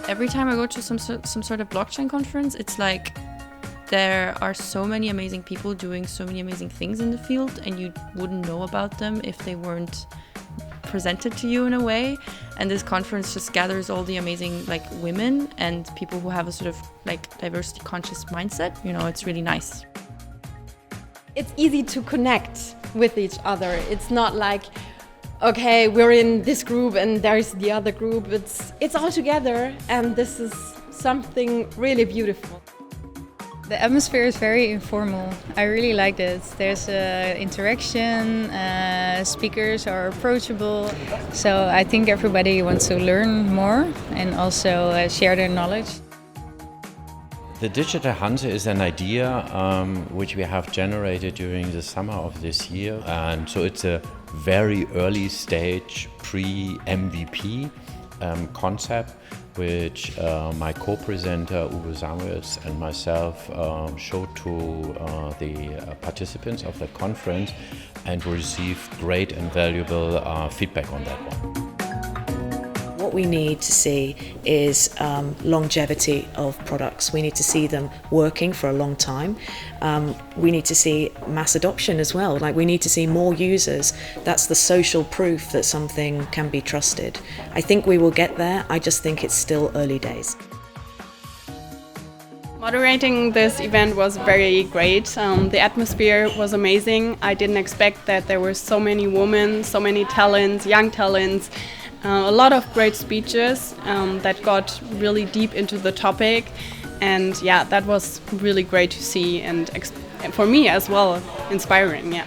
Every time I go to some sort of blockchain conference, it's like there are so many amazing people doing so many amazing things in the field, and you wouldn't know about them if they weren't presented to you in a way. And this conference just gathers all the amazing like women and people who have a sort of like diversity conscious mindset. You know, it's really nice. It's easy to connect with each other. It's not like, okay, we're in this group and there's the other group. It's all together, and this is something really beautiful. The atmosphere is very informal. I really like this. There's interaction, speakers are approachable. So I think everybody wants to learn more and also share their knowledge. The Digital Hanse is an idea which we have generated during the summer of this year. And so it's a very early stage pre-MVP concept, which my co-presenter Uve Samuels and myself showed to the participants of the conference, and received great and valuable feedback on that one. What we need to see is longevity of products. We need to see them working for a long time. We need to see mass adoption as well. Like, we need to see more users. That's the social proof that something can be trusted. I think we will get there. I just think it's still early days. Moderating this event was very great. The atmosphere was amazing. I didn't expect that there were so many women, so many talents, young talents. A lot of great speeches that got really deep into the topic, and yeah, that was really great to see, and for me as well, inspiring. Yeah.